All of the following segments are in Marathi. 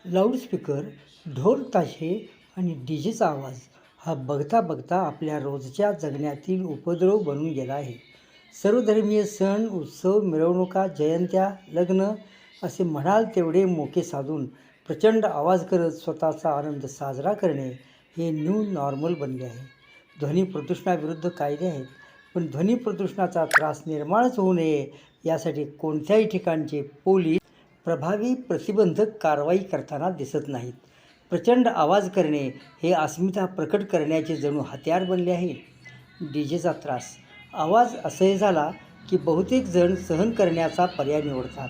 लाऊडस्पीकर, ढोल ताशे आणि डीजेचा आवाज हा बघता बघता आपल्या रोजच्या जगण्यातील उपद्रव बनून गेला आहे. सर्वधर्मीय सण, उत्सव, मिरवणुका, जयंत्या, लग्न असे म्हणाल तेवढे मोके साधून प्रचंड आवाज करत स्वतःचा आनंद साजरा करणे हे न्यू नॉर्मल बनले आहे. ध्वनी प्रदूषणाविरुद्ध कायदे आहेत, पण ध्वनी प्रदूषणाचा त्रास निर्माणच होऊ नये यासाठी कोणत्याही ठिकाणचे पोलीस प्रभावी प्रतिबंधक कारवाई करताना दिसत नाहीत. प्रचंड आवाज करणे हे अस्मिता प्रकट करण्याचे जणू हत्यार बनले आहे. डीजेचा त्रास, आवाज असह्य झाला की बहुतेक जण सहन करण्याचा पर्याय निवडतात.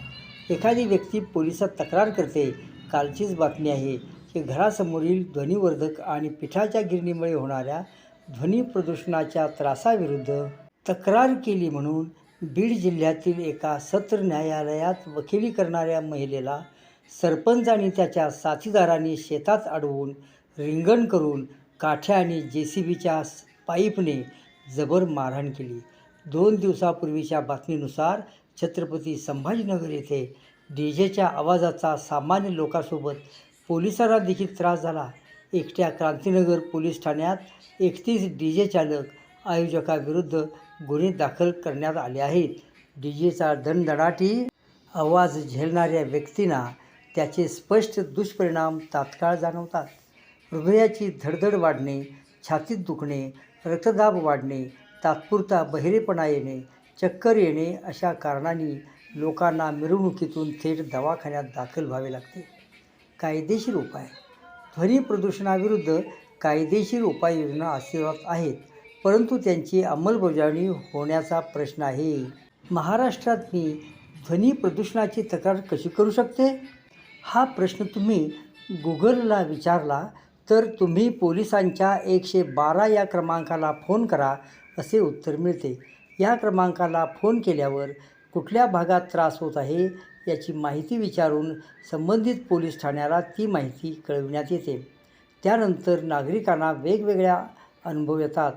एखादी व्यक्ती पोलिसात तक्रार करते. कालचीच बातमी आहे की घरासमोरील ध्वनिवर्धक आणि पिठाच्या गिरणीमुळे होणाऱ्या ध्वनी प्रदूषणाच्या त्रासाविरुद्ध तक्रार केली म्हणून बीड जिल्ह्यातील एका सत्र न्यायालयात वकिली करणाऱ्या महिलेला सरपंच आणि त्याच्या साथीदारांनी शेतात अडवून रिंगण करून काठ्या आणि JCBच्या पाईपने जबर मारहाण केली. 2 दिवसापूर्वीच्या बातमीनुसार छत्रपती संभाजीनगर येथे डीजेच्या आवाजाचा सामान्य लोकांसोबत पोलिसांना देखील त्रास झाला. एकट्या क्रांतीनगर पोलीस ठाण्यात 31 डीजे चालक आयोजकाविरुद्ध गुन्हे दाखल करण्यात आले आहेत. डीजेचा दणदणाटी आवाज झेलणाऱ्या व्यक्तींना त्याचे स्पष्ट दुष्परिणाम तात्काळ जाणवतात. हृदयाची धडधड वाढणे, छातीत दुखणे, रक्तदाब वाढणे, तात्पुरता बहिरेपणा येणे, चक्कर येणे अशा कारणांनी लोकांना मिरवणुकीतून थेट दवाखान्यात दाखल व्हावे लागते. कायदेशीर उपाय, ध्वनी प्रदूषणाविरुद्ध कायदेशीर उपाययोजना अस्तित्वात आहेत, परंतु त्यांची अंमलबजावणी होण्याचा प्रश्न आहे. महाराष्ट्रात मी ध्वनी प्रदूषणाची तक्रार कशी करू शकते? हा प्रश्न तुम्ही गुगलला विचारला तर तुम्ही पोलिसांच्या 112 या क्रमांकाला फोन करा असे उत्तर मिळते. या क्रमांकाला फोन केल्यावर कुठल्या भागात त्रास होत आहे याची माहिती विचारून संबंधित पोलीस ठाण्याला ती माहिती कळविण्यात येते. त्यानंतर नागरिकांना वेगवेगळ्या अनुभव येतात.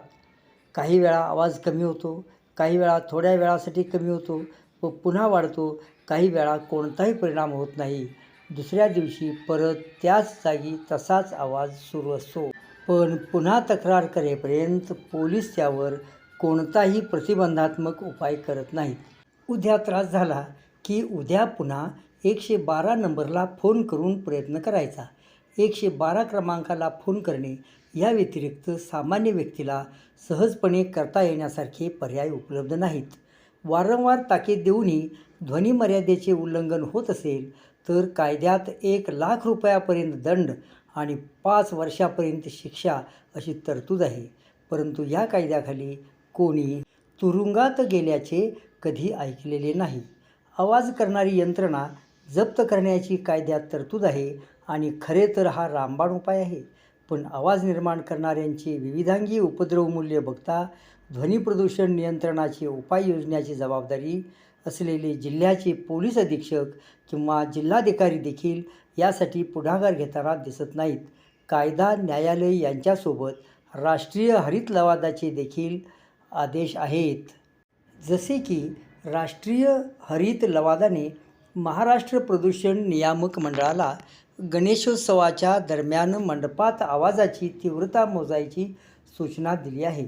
काही वेळा आवाज कमी होतो, काही वेळा थोड्या वेळासाठी कमी होतो व पुन्हा वाढतो, काही वेळा कोणताही परिणाम होत नाही. दुसऱ्या दिवशी परत त्याच जागी तसाच आवाज सुरू असतो. पण पुन्हा तक्रार करेपर्यंत पोलीस त्यावर कोणताही प्रतिबंधात्मक उपाय करत नाहीत. उद्या त्रास झाला की उद्या पुन्हा 112 नंबरला फोन करून प्रयत्न करायचा. 112 क्रमांकाला फोन करणे या व्यतिरिक्त सामान्य व्यक्तीला सहजपणे करता येण्यासारखे पर्याय उपलब्ध नाहीत. वारंवार ताकीद देऊनही ध्वनी मर्यादेचे उल्लंघन होत असेल तर कायद्यात 1,00,000 रुपयापर्यंत दंड आणि 5 वर्षापर्यंत शिक्षा अशी तरतूद आहे. परंतु या कायद्याखाली कोणी तुरुंगात गेल्याचे कधी ऐकलेले नाही. आवाज करणारी यंत्रणा जप्त करण्याची कायद्यात तरतूद आहे आणि खरे तर हा रामबाण उपाय आहे. पण आवाज निर्माण करणाऱ्यांचे विविधांगी उपद्रव मूल्य बघता ध्वनी प्रदूषण नियंत्रणाची उपाययोजनेची जबाबदारी असलेले जिल्ह्याचे पोलीस अधीक्षक किंवा जिल्हाधिकारी देखील यासाठी पुढाकार घेताना दिसत नाहीत. कायदा, न्यायालय यांच्यासोबत राष्ट्रीय हरित लवादाचे देखील आदेश आहेत. जसे की राष्ट्रीय हरित लवादाने महाराष्ट्र प्रदूषण नियामक मंडळाला गणेशोत्सवाच्या दरम्यान मंडपात आवाजाची तीव्रता मोजायची सूचना दिली आहे.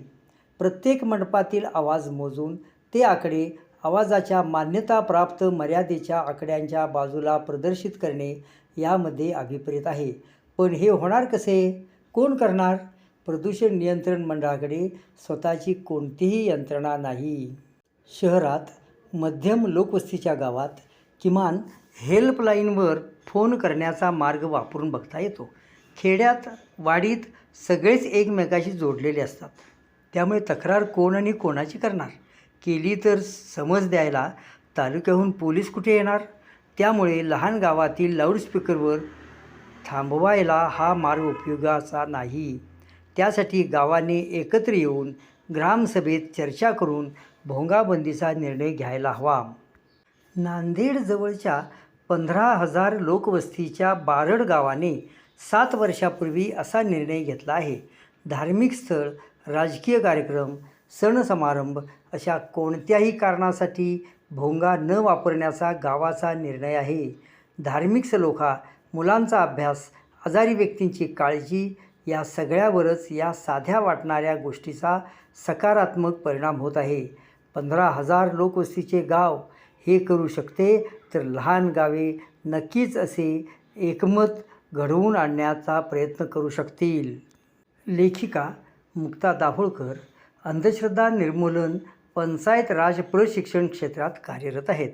प्रत्येक मंडपातील आवाज मोजून ते आकडे आवाजाच्या मान्यताप्राप्त मर्यादेच्या आकड्यांच्या बाजूला प्रदर्शित करणे यामध्ये अभिप्रेत आहे. पण हे होणार कसे? कोण करणार? प्रदूषण नियंत्रण मंडळाकडे स्वतःची कोणतीही यंत्रणा नाही. शहरात, मध्यम लोकवस्तीच्या गावात किमान हेल्पलाईनवर फोन करण्याचा मार्ग वापरून बघता येतो. खेड्यात, वाडीत सगळेच एकमेकाशी जोडलेले असतात. त्यामुळे तक्रार कोण आणि कोणाची करणार? केली तर समज द्यायला तालुक्याहून पोलीस कुठे येणार? त्यामुळे लहान गावातील लाऊडस्पीकरवर थांबवायला हा मार्ग उपयोगाचा नाही. त्यासाठी गावाने एकत्र येऊन ग्रामसभेत चर्चा करून भोंगाबंदीचा निर्णय घ्यायला हवा. नांदेड जवळच्या 15,000 लोकवस्तीच्या बारड गावाने 7 वर्षापूर्वी असा निर्णय घेतला आहे. धार्मिक स्थळ, राजकीय कार्यक्रम, सण समारंभ अशा कोणत्याही कारणासाठी भोंगा न वापरण्याचा गावाचा निर्णय आहे. धार्मिक सलोखा मुलांचा अभ्यास, आजारी व्यक्तींची काळजी या सगळ्यावरच या साध्या वाटणाऱ्या गोष्टीचा सकारात्मक परिणाम होत आहे. 15,000 लोकवस्तीचे गाव हे करू शकते तर लहान गावे नक्कीच असे एकमत घडवून आणण्याचा प्रयत्न करू शकतील. लेखिका मुक्ता दाभोळकर अंधश्रद्धा निर्मूलन पंचायत राज प्रशिक्षण क्षेत्रात कार्यरत आहेत.